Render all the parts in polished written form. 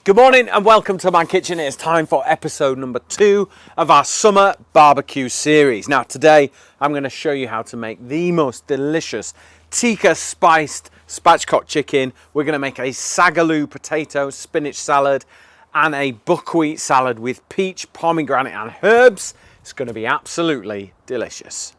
Good morning and welcome to my kitchen. It's time for episode number 2 of our summer barbecue series. Now today I'm going to show you how to make the most delicious tikka spiced spatchcock chicken. We're going to make a sagaloo potato spinach salad and a buckwheat salad with peach, pomegranate and herbs. It's going to be absolutely delicious.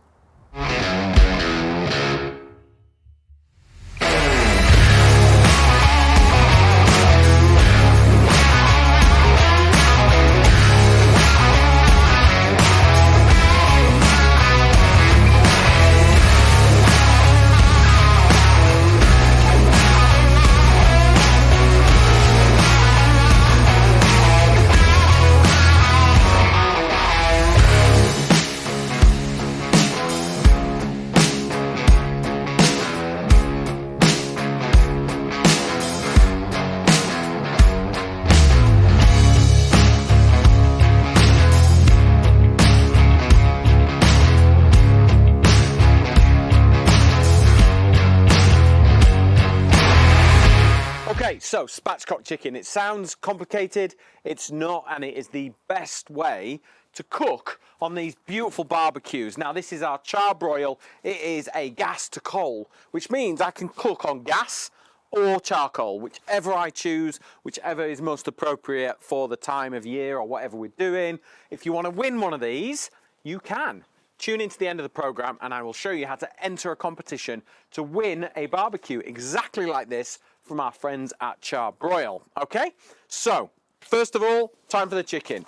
So spatchcock chicken, it sounds complicated, it's not, and it is the best way to cook on these beautiful barbecues. Now this is our char broil. It is a gas to coal, which means I can cook on gas or charcoal, whichever I choose, whichever is most appropriate for the time of year or whatever we're doing. If you want to win one of these, you can. Tune in to the end of the program and I will show you how to enter a competition to win a barbecue exactly like this from our friends at Char Broil. Okay, so first of all, time for the chicken.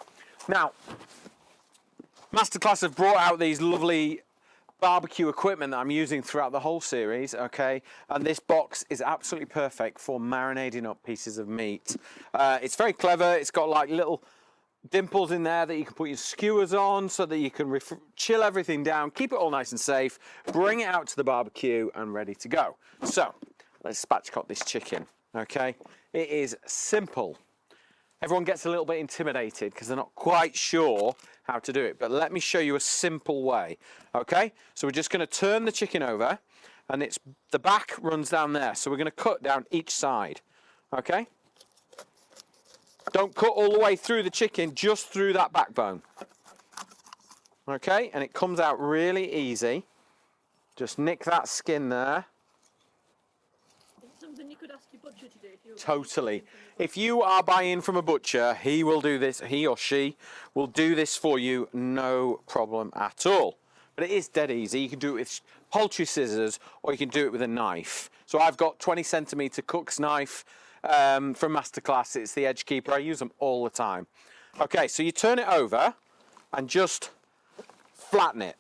Now, Masterclass have brought out these lovely barbecue equipment that I'm using throughout the whole series, okay, and this box is absolutely perfect for marinating up pieces of meat. It's very clever. It's got like little dimples in there that you can put your skewers on so that you can chill everything down, keep it all nice and safe, bring it out to the barbecue and ready to go. So let's spatchcock this chicken, okay? It is simple. Everyone gets a little bit intimidated because they're not quite sure how to do it, but let me show you a simple way, okay? So we're just going to turn the chicken over and the back runs down there. So we're going to cut down each side, okay? Don't cut all the way through the chicken, just through that backbone. Okay, and it comes out really easy. Just nick that skin there. Is it something you could ask your butcher to do? Totally. If you are buying from a butcher, he will do this, he or she will do this for you, no problem at all. But it is dead easy. You can do it with poultry scissors or you can do it with a knife. So I've got 20 centimeter cook's knife from Masterclass. It's the Edge Keeper. I use them all the time. Okay, so you turn it over and just flatten it.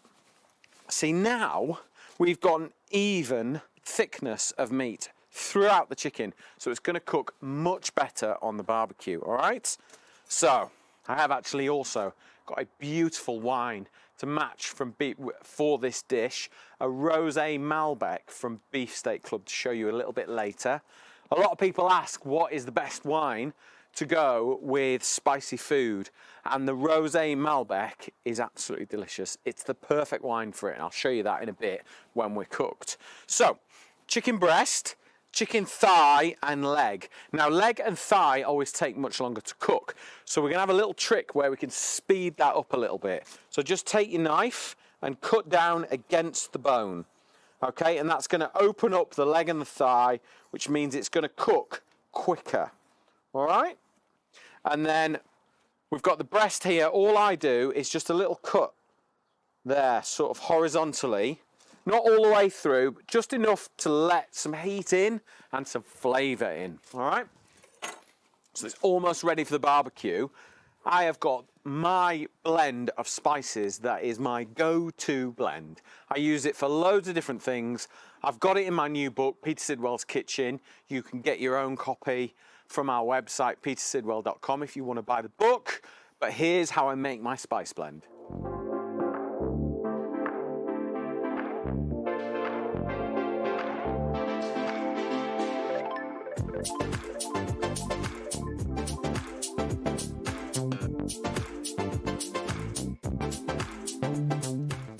See, now we've got an even thickness of meat throughout the chicken, so it's going to cook much better on the barbecue. All right, so I have actually also got a beautiful wine to match for this dish, a rosé Malbec from Beefsteak Club, to show you a little bit later. A lot of people ask what is the best wine to go with spicy food, and the rosé Malbec is absolutely delicious. It's the perfect wine for it, and I'll show you that in a bit when we're cooked. So chicken breast, chicken thigh and leg. Now leg and thigh always take much longer to cook, so we're gonna have a little trick where we can speed that up a little bit. So just take your knife and cut down against the bone, okay, and that's gonna open up the leg and the thigh, which means it's gonna cook quicker. All right, and then we've got the breast here. All I do is just a little cut there, sort of horizontally. Not all the way through, but just enough to let some heat in and some flavour in, all right? So it's almost ready for the barbecue. I have got my blend of spices that is my go-to blend. I use it for loads of different things. I've got it in my new book, Peter Sidwell's Kitchen. You can get your own copy from our website, petersidwell.com, if you want to buy the book. But here's how I make my spice blend.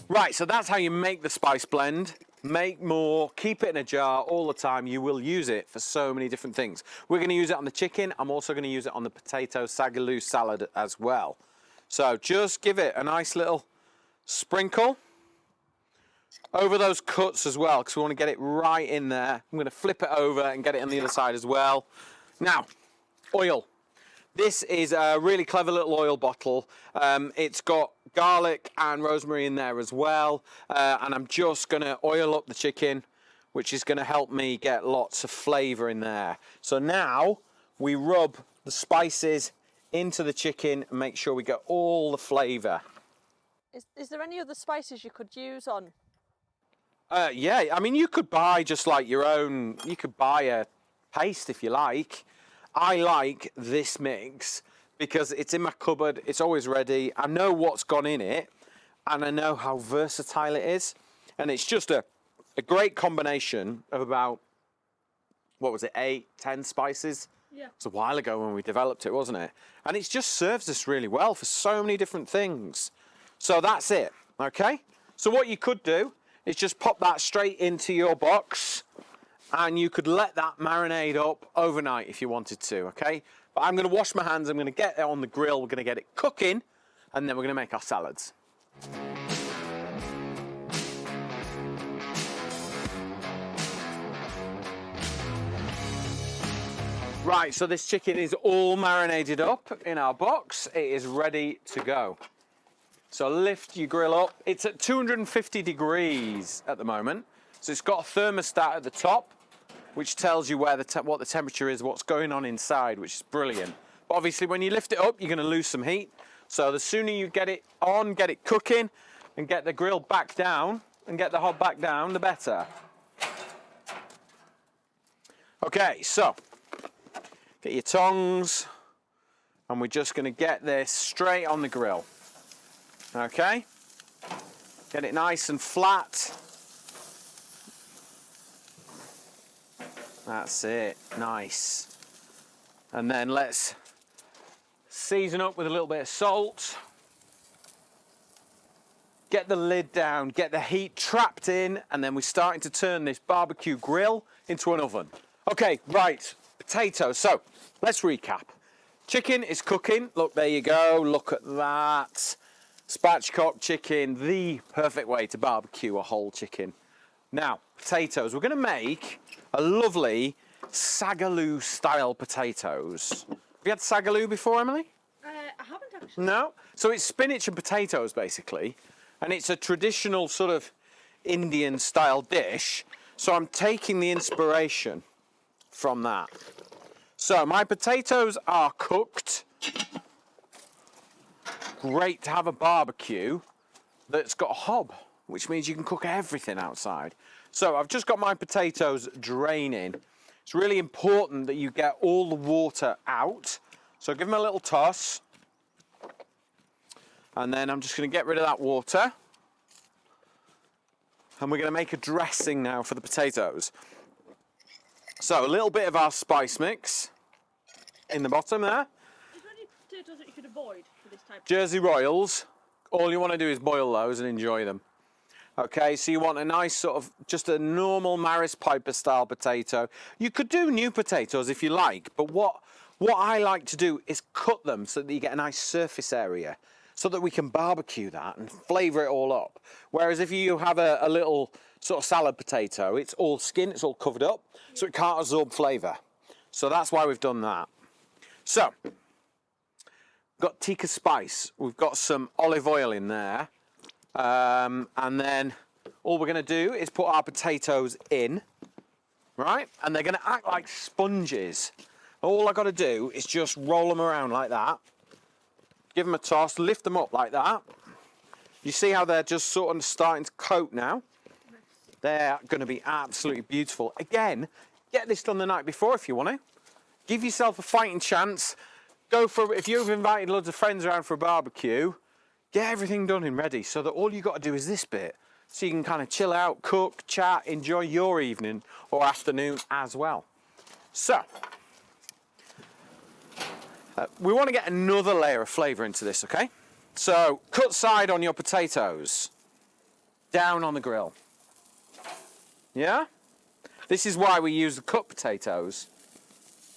Right, so that's how you make the spice blend. make more, keep it in a jar all the time. You will use it for so many different things. We're going to use it on the chicken. I'm also going to use it on the potato sagaloo salad as well. So just give it a nice little sprinkle over those cuts as well, because we want to get it right in there. I'm going to flip it over and get it on the other side as well. Now, oil. This is a really clever little oil bottle. It's got garlic and rosemary in there as well. And I'm just going to oil up the chicken, which is going to help me get lots of flavour in there. So now we rub the spices into the chicken and make sure we get all the flavour. Is there any other spices you could use on? Yeah, I mean, you could buy just like your own, you could buy a paste if you like. I like this mix because it's in my cupboard, it's always ready. I know what's gone in it and I know how versatile it is. And it's just a great combination of about, what was it, 8, 10 spices? Yeah. It's a while ago when we developed it, wasn't it? And it just serves us really well for so many different things. So that's it, okay? So what you could do is just pop that straight into your box and you could let that marinade up overnight if you wanted to, okay? But I'm gonna wash my hands, I'm gonna get it on the grill, we're gonna get it cooking, and then we're gonna make our salads. Right, so this chicken is all marinated up in our box. It is ready to go. So lift your grill up. It's at 250 degrees at the moment. So it's got a thermostat at the top, which tells you where what the temperature is, what's going on inside, which is brilliant. But obviously when you lift it up, you're gonna lose some heat. So the sooner you get it on, get it cooking, and get the grill back down, and get the hob back down, the better. Okay, so get your tongs, and we're just gonna get this straight on the grill. Okay, get it nice and flat. That's it, nice. And then let's season up with a little bit of salt. Get the lid down, get the heat trapped in, and then we're starting to turn this barbecue grill into an oven. Okay, right, potatoes. So let's recap. Chicken is cooking. Look, there you go, look at that. Spatchcock chicken, the perfect way to barbecue a whole chicken. Now, potatoes. We're going to make a lovely sagaloo style potatoes. Have you had sagaloo before, Emily? I haven't actually. No? So it's spinach and potatoes, basically. And it's a traditional sort of Indian style dish. So I'm taking the inspiration from that. So my potatoes are cooked. Great to have a barbecue that's got a hob, which means you can cook everything outside. So I've just got my potatoes draining. It's really important that you get all the water out. So give them a little toss. And then I'm just going to get rid of that water. And we're going to make a dressing now for the potatoes. So a little bit of our spice mix in the bottom there. Is there any potatoes that you could avoid for this type? Jersey Royals, all you want to do is boil those and enjoy them. Okay, so you want a nice sort of, just a normal Maris Piper style potato. You could do new potatoes if you like, but what I like to do is cut them so that you get a nice surface area so that we can barbecue that and flavour it all up. Whereas if you have a little sort of salad potato, it's all skin, it's all covered up, so it can't absorb flavour. So that's why we've done that. So, got tikka spice, we've got some olive oil in there, and then all we're going to do is put our potatoes in, right? And they're going to act like sponges. All I've got to do is just roll them around like that, give them a toss, lift them up like that. You see how they're just sort of starting to coat now? They're going to be absolutely beautiful. Again, get this done the night before if you want to. Give yourself a fighting chance. Go for, if you've invited loads of friends around for a barbecue, get everything done and ready so that all you got to do is this bit. So you can kind of chill out, cook, chat, enjoy your evening or afternoon as well. So, we want to get another layer of flavour into this, okay? So, cut side on your potatoes, down on the grill. Yeah? This is why we use the cut potatoes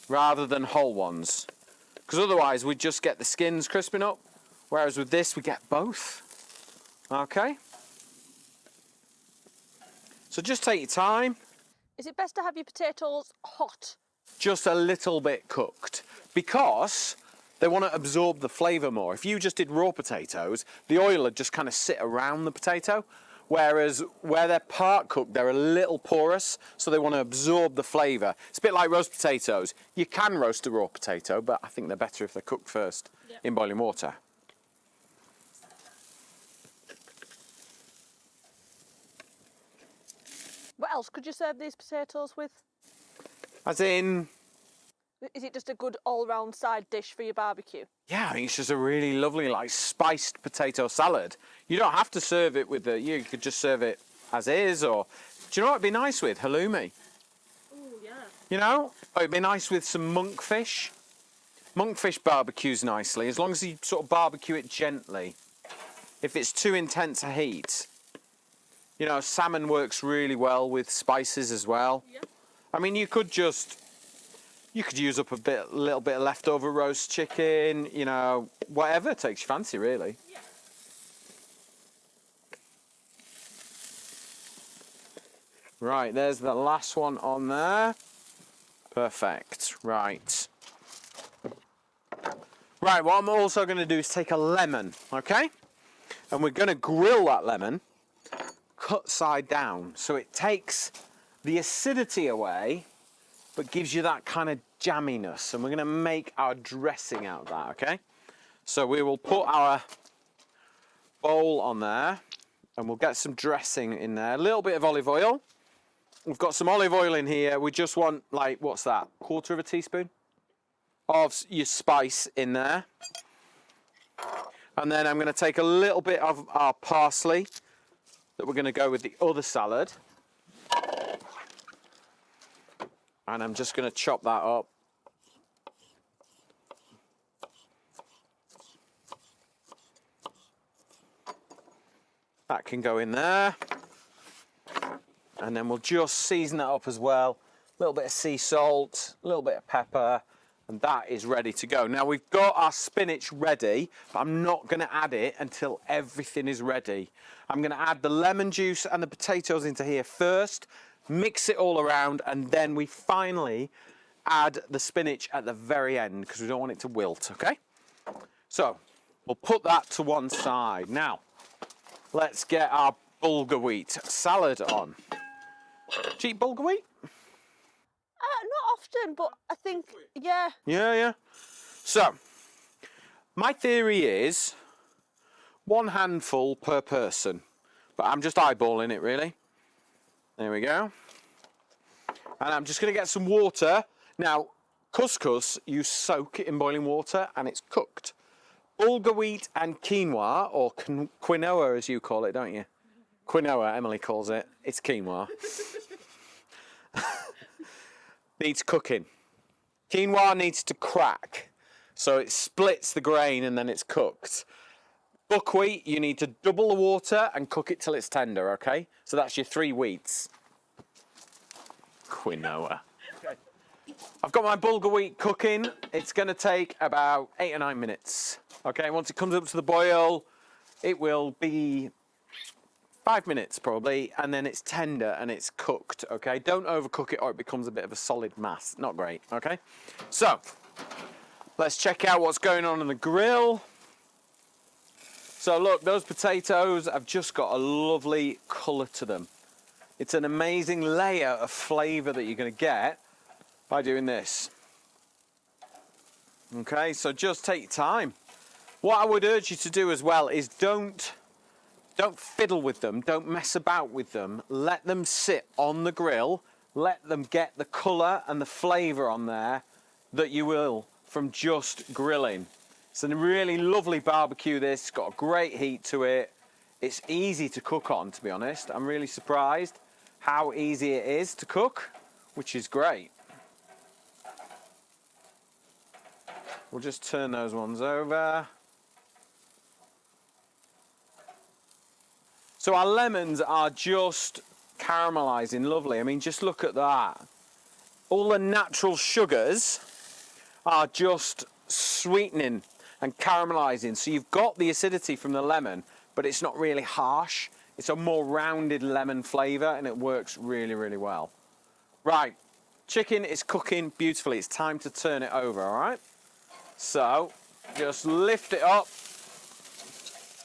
rather than whole ones. Because otherwise we'd just get the skins crisping up. Whereas with this we get both. Okay? So just take your time. Is it best to have your potatoes hot? Just a little bit cooked. Because they want to absorb the flavour more. If you just did raw potatoes, the oil would just kind of sit around the potato. Whereas where they're part cooked, they're a little porous, so they want to absorb the flavour. It's a bit like roast potatoes. You can roast a raw potato, but I think they're better if they're cooked first in boiling water. What else could you serve these potatoes with? As in, Is it just a good all-round side dish for your barbecue? yeah, I think it's just a really lovely, like, spiced potato salad. You don't have to serve it with the, you could just serve it as is, or, do you know what it'd be nice with? Halloumi. Oh, yeah. You know? Or it'd be nice with some monkfish. Monkfish barbecues nicely, as long as you sort of barbecue it gently. If it's too intense a heat, you know, salmon works really well with spices as well. Yeah. I mean, you could use up a little bit of leftover roast chicken, you know, whatever takes your fancy, really. Yeah. Right, there's the last one on there. Perfect. Right. Right, what I'm also going to do is take a lemon, okay? And we're going to grill that lemon, cut side down, so it takes the acidity away, but gives you that kind of jamminess. And we're going to make our dressing out of that, okay? So we will put our bowl on there, and we'll get some dressing in there. A little bit of olive oil. We've got some olive oil in here. We just want, like, what's that? 1/4 of a teaspoon of your spice in there. And then I'm going to take a little bit of our parsley that we're going to go with the other salad. And I'm just going to chop that up. That can go in there. And then we'll just season that up as well. A little bit of sea salt, a little bit of pepper, and that is ready to go. Now we've got our spinach ready, but I'm not going to add it until everything is ready. I'm going to add the lemon juice and the potatoes into here first, mix it all around, and then we finally add the spinach at the very end because we don't want it to wilt, okay? So we'll put that to one side. Now, let's get our bulgur wheat salad on. Do you eat bulgur wheat? Not often, but I think, yeah. Yeah. So, my theory is 1 handful per person, but I'm just eyeballing it really. There we go. And I'm just going to get some water. Now, couscous, you soak it in boiling water and it's cooked. Bulgur wheat and quinoa, or quinoa as you call it, don't you? Quinoa, Emily calls it. It's quinoa. Needs cooking. Quinoa needs to crack, so it splits the grain and then it's cooked. Buckwheat, you need to double the water and cook it till it's tender, okay? So that's your 3 wheats. Quinoa. Okay. I've got my bulgur wheat cooking. It's going to take about 8 or 9 minutes. Okay, once it comes up to the boil, it will be 5 minutes probably, and then it's tender and it's cooked, okay? Don't overcook it or it becomes a bit of a solid mass. Not great, okay? So, let's check out what's going on the grill. So look, those potatoes have just got a lovely colour to them. It's an amazing layer of flavour that you're going to get by doing this. Okay, so just take your time. What I would urge you to do as well is don't fiddle with them, don't mess about with them. Let them sit on the grill, let them get the colour and the flavour on there that you will from just grilling. It's a really lovely barbecue this, it's got a great heat to it. It's easy to cook on, to be honest. I'm really surprised how easy it is to cook, which is great. We'll just turn those ones over. So our lemons are just caramelizing lovely. I mean, just look at that. All the natural sugars are just sweetening and caramelizing. So you've got the acidity from the lemon, but it's not really harsh. It's a more rounded lemon flavor and it works really, really well. Right, chicken is cooking beautifully. It's time to turn it over, all right? So just lift it up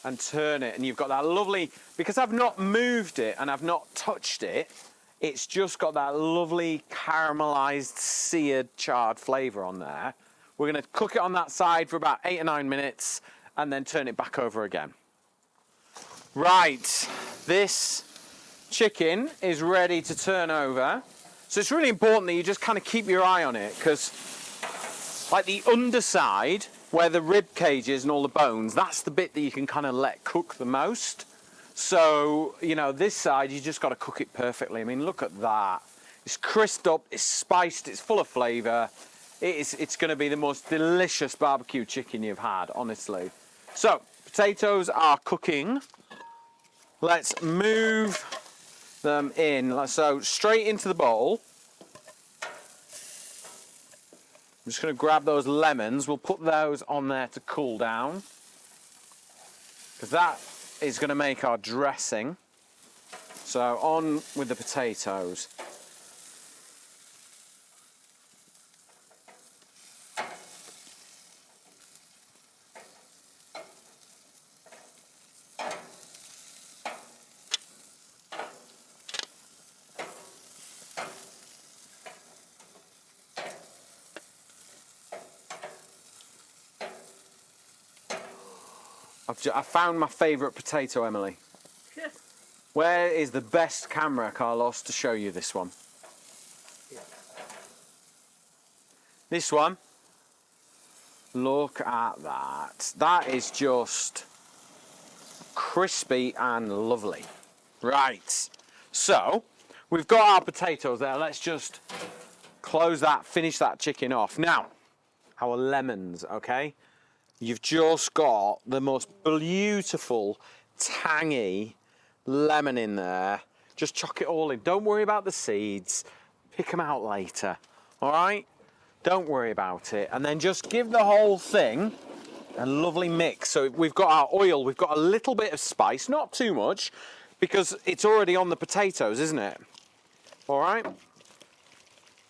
and turn it, and you've got that lovely, because I've not moved it and I've not touched it, it's just got that lovely caramelized, seared, charred flavor on there. We're going to cook it on that side for about 8 or 9 minutes and then turn it back over again. Right, this chicken is ready to turn over. So it's really important that you just kind of keep your eye on it, because like the underside, where the rib cage is and all the bones, that's the bit that you can kind of let cook the most. So, you know, this side, you just got to cook it perfectly. I mean, look at that. It's crisped up, it's spiced, it's full of flavour. It's going to be the most delicious barbecue chicken you've had, honestly. So, potatoes are cooking. Let's move them in. So, straight into the bowl. I'm just going to grab those lemons. We'll put those on there to cool down, because that is going to make our dressing. So on with the potatoes. I found my favourite potato, Emily. Where is the best camera, Carlos, to show you this one? Yeah. This one. Look at that. That is just crispy and lovely. Right. So, we've got our potatoes there. Let's just close that, finish that chicken off. Now, our lemons, okay? You've just got the most beautiful, tangy lemon in there. Just chuck it all in. Don't worry about the seeds. Pick them out later. All right? Don't worry about it. And then just give the whole thing a lovely mix. So we've got our oil. We've got a little bit of spice. Not too much, because it's already on the potatoes, isn't it? All right?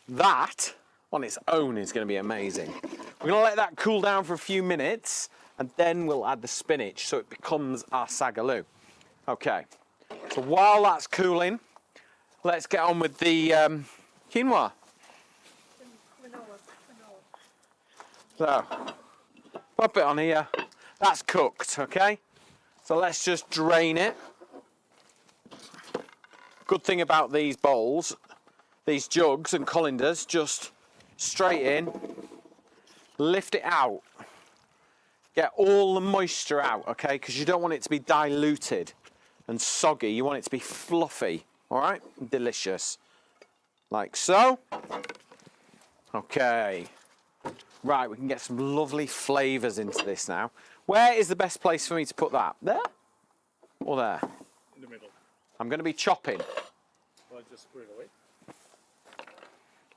That on its own is going to be amazing. We're going to let that cool down for a few minutes, and then we'll add the spinach so it becomes our sagaloo. Okay, so while that's cooling, let's get on with the quinoa. So, pop it on here. That's cooked, okay? So let's just drain it. Good thing about these bowls, these jugs and colanders, just straight in, lift it out, get all the moisture out, okay? Because you don't want it to be diluted and soggy. You want it to be fluffy, all right? Delicious, like so. Okay, right, we can get some lovely flavours into this now. Where is the best place for me to put that? There or there? In the middle. I'm going to be chopping. Well, just put it away.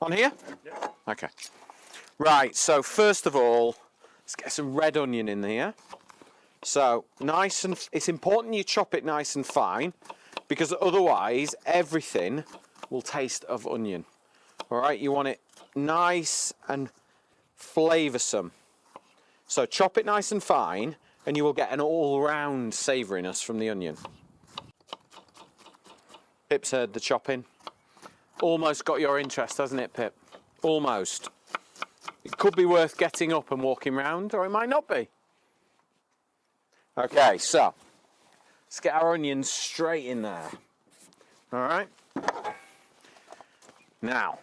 On here? Yeah. Okay. Right, so first of all, let's get some red onion in here. So, nice and, it's important you chop it nice and fine, because otherwise everything will taste of onion. All right, you want it nice and flavoursome. So chop it nice and fine, and you will get an all-round savouriness from the onion. Pip's heard the chopping. Almost got your interest, hasn't it, Pip? Almost. It could be worth getting up and walking round, or it might not be. Okay, so let's get our onions straight in there. All right. Now,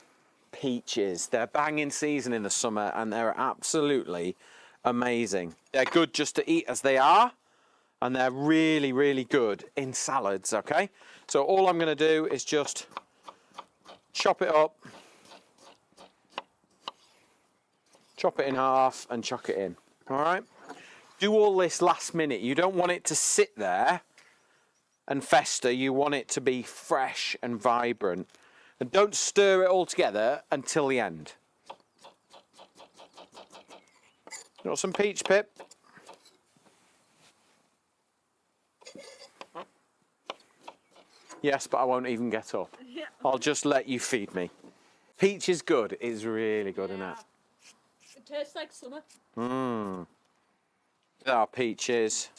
peaches. They're banging season in the summer, and they're absolutely amazing. They're good just to eat as they are, and they're really, really good in salads, okay? So all I'm going to do is just chop it up, chop it in half, and chuck it in, all right? Do all this last minute. You don't want it to sit there and fester. You want it to be fresh and vibrant. And don't stir it all together until the end. You want some peach pip? Yes, but I won't even get up. Yeah. I'll just let you feed me. Peach is good. It's really good, isn't it? It tastes like summer. Mmm. Our peaches.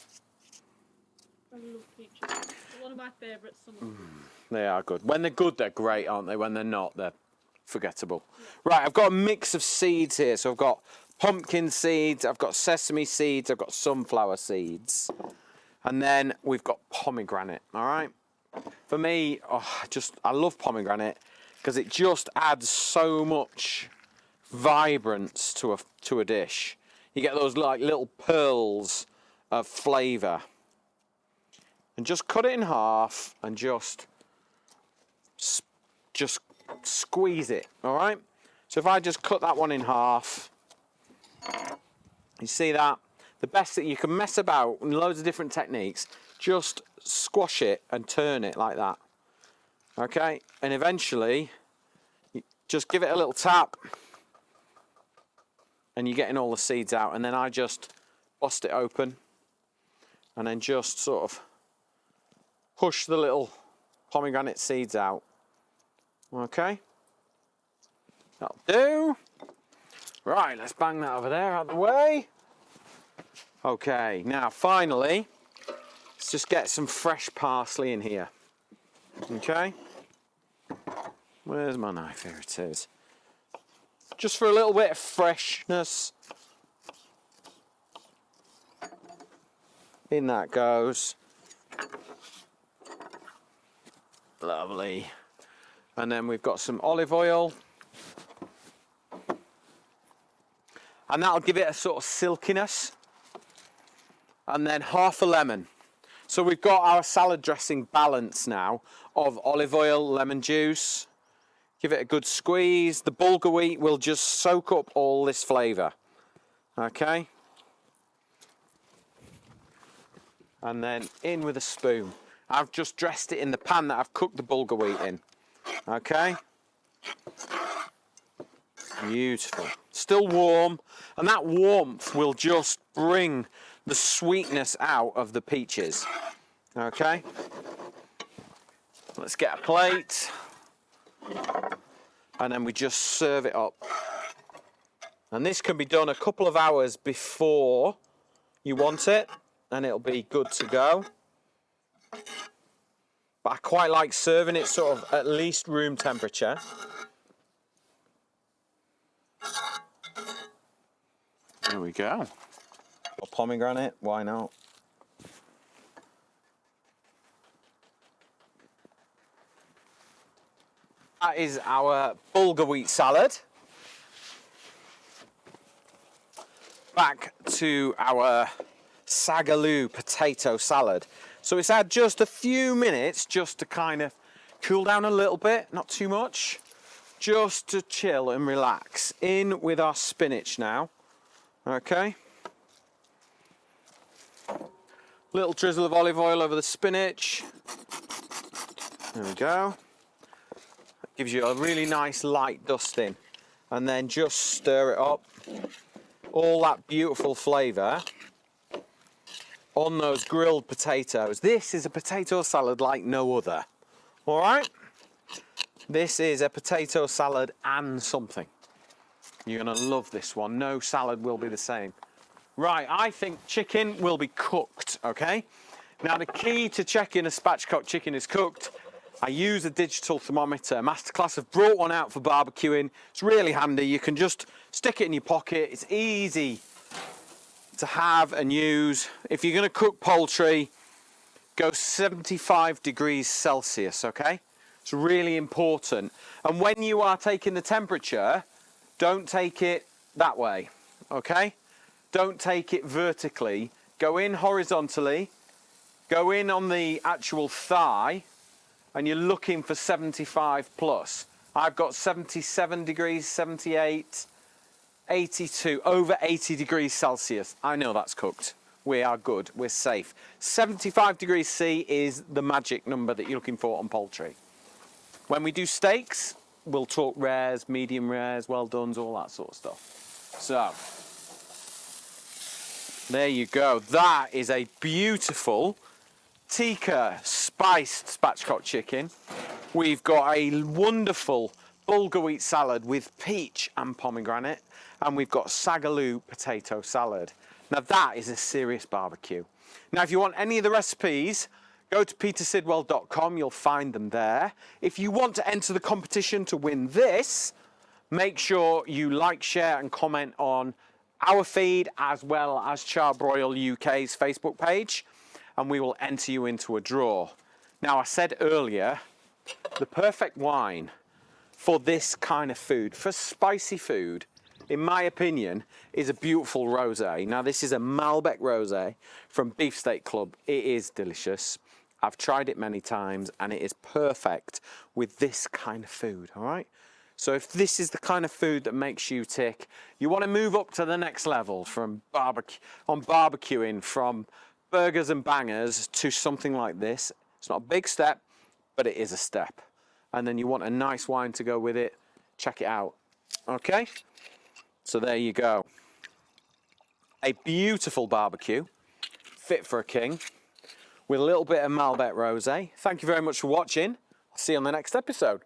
I love peaches. They're one of my favourite summer. They are good. When they're good, they're great, aren't they? When they're not, they're forgettable. Right, I've got a mix of seeds here. So I've got pumpkin seeds, I've got sesame seeds, I've got sunflower seeds. And then we've got pomegranate, all right? For me, I love pomegranate because it just adds so much vibrance to a dish. You get those like little pearls of flavour. And just cut it in half and just squeeze it, all right? So if I just cut that one in half, you see that? The best that you can mess about in loads of different techniques, just squash it and turn it like that, okay? And eventually, you just give it a little tap and you're getting all the seeds out. And then I just bust it open and then just sort of push the little pomegranate seeds out. Okay, that'll do. Right, let's bang that over there out of the way. Okay, now finally, let's just get some fresh parsley in here. Okay, where's my knife? Here it is. Just for a little bit of freshness. In that goes. Lovely. And then we've got some olive oil. And that'll give it a sort of silkiness. And then half a lemon. So we've got our salad dressing balance now of olive oil, lemon juice. Give it a good squeeze. The bulgur wheat will just soak up all this flavour. Okay. And then in with a spoon. I've just dressed it in the pan that I've cooked the bulgur wheat in. Okay. Beautiful. Still warm. And that warmth will just bring the sweetness out of the peaches. Okay. Let's get a plate. And then we just serve it up. And this can be done a couple of hours before you want it. And it'll be good to go. But I quite like serving it sort of at least room temperature. There we go. A pomegranate, why not? That is our bulgur wheat salad. Back to our sagaloo potato salad. So it's had just a few minutes just to kind of cool down a little bit, not too much, just to chill and relax. In with our spinach now, okay. Little drizzle of olive oil over the spinach. There we go. That gives you a really nice light dusting. And then just stir it up. All that beautiful flavour on those grilled potatoes. This is a potato salad like no other. All right? This is a potato salad and something. You're going to love this one. No salad will be the same. Right, I think chicken will be cooked, okay? Now, the key to checking a spatchcock chicken is cooked, I use a digital thermometer. Masterclass have brought one out for barbecuing. It's really handy. You can just stick it in your pocket. It's easy to have and use. If you're going to cook poultry, go 75 degrees Celsius, okay? It's really important. And when you are taking the temperature, don't take it that way, okay? Don't take it vertically. Go in horizontally. Go in on the actual thigh, and you're looking for 75 plus. I've got 77 degrees, 78, 82, over 80 degrees Celsius. I know that's cooked, we are good, we're safe. 75 degrees C is the magic number that you're looking for on poultry. When we do steaks, we'll talk rares, medium rares, well dones, all that sort of stuff. So, there you go. That is a beautiful tikka spiced spatchcock chicken. We've got a wonderful bulgur wheat salad with peach and pomegranate, and we've got sagaloo potato salad. Now that is a serious barbecue. Now if you want any of the recipes, go to petersidwell.com, you'll find them there. If you want to enter the competition to win this, make sure you like, share and comment on our feed as well as Charbroil UK's Facebook page, and we will enter you into a draw. Now I said earlier, the perfect wine for this kind of food, for spicy food, in my opinion, is a beautiful rosé. Now this is a Malbec rosé from Beefsteak Club. It is delicious. I've tried it many times and it is perfect with this kind of food, all right? So if this is the kind of food that makes you tick, you want to move up to the next level from barbecuing, from burgers and bangers to something like this. It's not a big step, but it is a step. And then you want a nice wine to go with it. Check it out, okay? So there you go. A beautiful barbecue, fit for a king, with a little bit of Malbec rosé. Thank you very much for watching. I'll see you on the next episode.